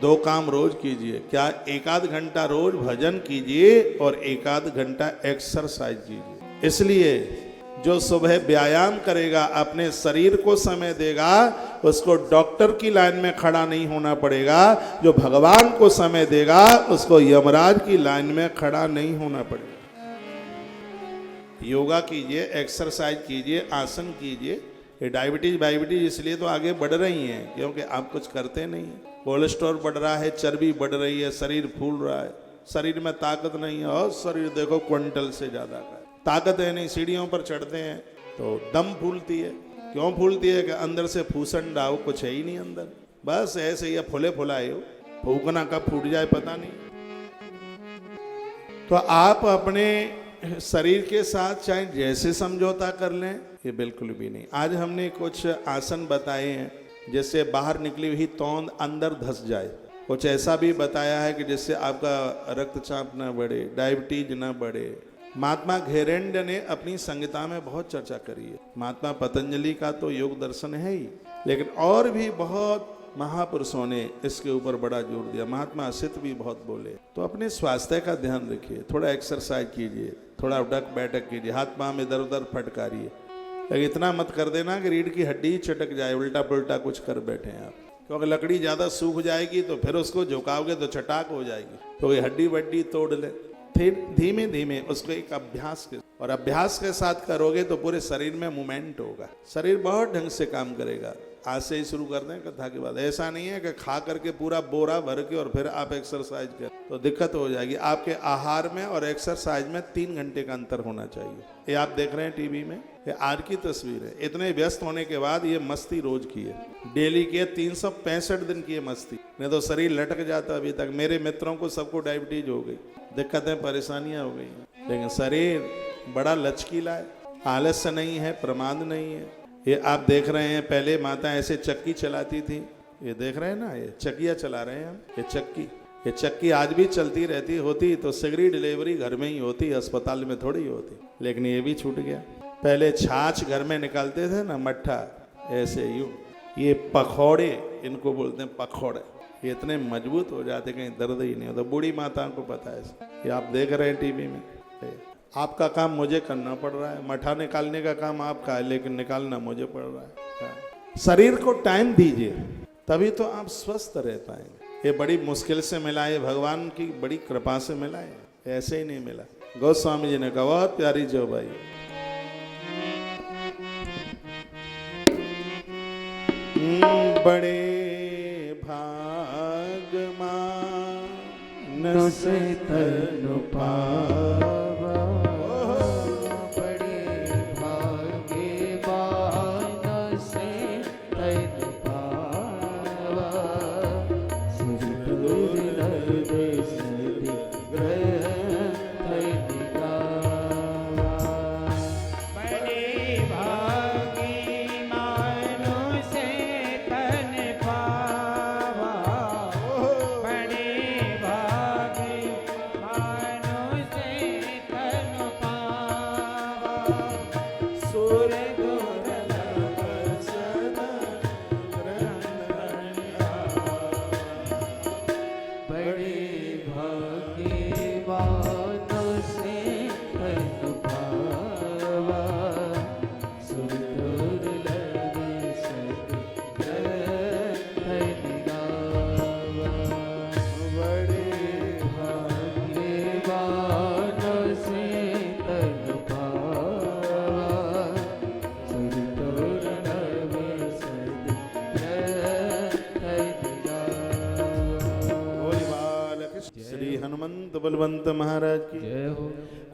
दो काम रोज कीजिए। क्या? एक आध घंटा रोज भजन कीजिए और एक आध घंटा एक्सरसाइज कीजिए। इसलिए जो सुबह व्यायाम करेगा, अपने शरीर को समय देगा, उसको डॉक्टर की लाइन में खड़ा नहीं होना पड़ेगा। जो भगवान को समय देगा, उसको यमराज की लाइन में खड़ा नहीं होना पड़ेगा। योगा कीजिए, एक्सरसाइज कीजिए, आसन कीजिए। ये डायबिटीज इसलिए तो आगे बढ़ रही है क्योंकि आप कुछ करते नहीं। कोलेस्ट्रॉल बढ़ रहा है, चर्बी बढ़ रही है, शरीर फूल रहा है, शरीर में ताकत नहीं है। और शरीर देखो क्विंटल से ज्यादा का है, ताकत है नहीं। सीढ़ियों पर चढ़ते हैं तो दम फूलती है। क्यों फूलती है? कि अंदर से फूसन डाओ, कुछ है ही नहीं अंदर, बस ऐसे ही फुले फुलाए हो। फूकना कब फूट जाए पता नहीं। तो आप अपने शरीर के साथ चाहे जैसे समझौता कर लें, ये बिल्कुल भी नहीं। आज हमने कुछ आसन बताए हैं जिससे बाहर निकली हुई तौंद अंदर धस जाए। कुछ ऐसा भी बताया है कि जिससे आपका रक्तचाप न बढ़े, डायबिटीज न बढ़े। महात्मा घेरेंड ने अपनी संहिता में बहुत चर्चा करी है। महात्मा पतंजलि का तो योग दर्शन है ही, लेकिन और भी बहुत महापुरुषों ने इसके ऊपर बड़ा जोर दिया। महात्मा असित भी बहुत बोले। तो अपने स्वास्थ्य का ध्यान रखिए, थोड़ा एक्सरसाइज कीजिए, थोड़ा उठक बैठक कीजिए, हाथ पांव इधर उधर फटकारिए। लेकिन इतना मत कर देना कि रीढ़ की हड्डी चटक जाए, उल्टा पुल्टा कुछ कर बैठे हैं आप। क्योंकि लकड़ी ज्यादा सूख जाएगी तो फिर उसको झुकाओगे तो चटाक हो जाएगी, तो ये हड्डी वड्डी तोड़ ले। फिर धीमे धीमे उसको एक अभ्यास के, और अभ्यास के साथ करोगे तो पूरे शरीर में मूवमेंट होगा, शरीर बहुत ढंग से काम करेगा। आज से ही शुरू कर दें कथा के बाद। ऐसा नहीं है कि खा करके पूरा बोरा भर के और फिर आप एक्सरसाइज करें तो दिक्कत हो जाएगी। आपके आहार में और एक्सरसाइज में 3 घंटे का अंतर होना चाहिए। ये आप देख रहे हैं टीवी में, ये आज की तस्वीर है। इतने व्यस्त होने के बाद ये मस्ती रोज की है, डेली की 365 दिन की ये मस्ती। नहीं तो शरीर लटक जाता। अभी तक मेरे मित्रों को सबको डायबिटीज हो गई, दिक्कतें परेशानियां हो गई, लेकिन शरीर बड़ा लचकीला है, आलस्य नहीं है, प्रमाद नहीं है। ये आप देख रहे हैं, पहले माता ऐसे चक्की चलाती थी, ये देख रहे हैं ना, ये चक्कियाँ चला रहे हैं हम। ये चक्की आज भी चलती रहती होती तो सिगरी डिलीवरी घर में ही होती, अस्पताल में थोड़ी होती। लेकिन ये भी छूट गया। पहले छाछ घर में निकालते थे ना, मट्ठा ऐसे यूं, ये पखौड़े इनको बोलते हैं, पखौड़े। ये इतने मजबूत हो जाते कहीं दर्द ही नहीं होता। बूढ़ी माताओं को पता है। ये आप देख रहे हैं टीवी में। आपका काम मुझे करना पड़ रहा है, मठा निकालने का काम आपका है, लेकिन निकालना मुझे पड़ रहा है। शरीर को टाइम दीजिए, तभी तो आप स्वस्थ रह पाएंगे। ये बड़ी मुश्किल से मिला है, भगवान की बड़ी कृपा से मिला है, ऐसे ही नहीं मिला। गोस्वामी जी ने कहा बहुत प्यारी जो भाई, बड़े भाग मान से तनु पावा, बलवंत महाराज की जय हो।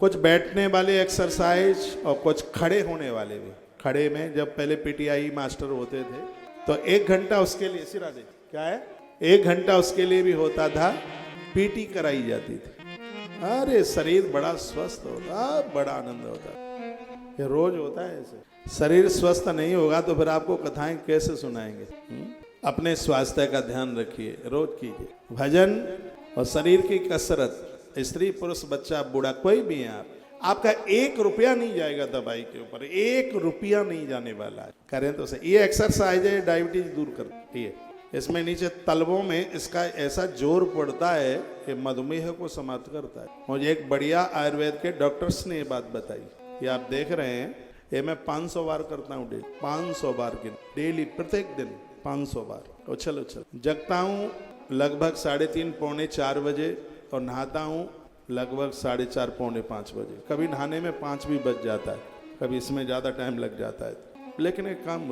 कुछ बैठने वाले एक्सरसाइज और कुछ खड़े होने वाले भी। खड़े में जब पहले पीटीआई मास्टर होते थे तो 1 घंटा उसके लिए, सिरा दे क्या है, 1 घंटा उसके लिए भी होता था, पीटी कराई जाती थी। अरे शरीर बड़ा स्वस्थ होता, बड़ा आनंद होता। ये रोज होता है ऐसे। शरीर स्वस्थ नहीं होगा तो फिर आपको कथाएं कैसे सुनाएंगे। अपने स्वास्थ्य का ध्यान रखिए, रोज कीजिए भजन और शरीर की कसरत। स्त्री पुरुष बच्चा बूढ़ा कोई भी है, आपका 1 रुपया नहीं जाएगा दवाई के ऊपर, 1 रुपया नहीं जाने वाला है। करें तो सही। ये एक्सरसाइज है, डायबिटीज दूर करती है। इसमें नीचे तलवों में इसका ऐसा जोर पड़ता है कि मधुमेह को समाप्त करता है। मुझे एक बढ़िया आयुर्वेद के डॉक्टर्स ने ये बात बताई। ये आप देख रहे हैं, ये मैं 500 बार करता हूँ डेली, 500 बार डेली, प्रत्येक दिन 500 बार उछल उछल। जगता हूँ लगभग 3:30 पौने 4 बजे और नहाता हूँ लगभग 4:30 पौने 5 बजे। कभी नहाने में 5 भी बज जाता है, कभी इसमें ज़्यादा टाइम लग जाता है, लेकिन एक काम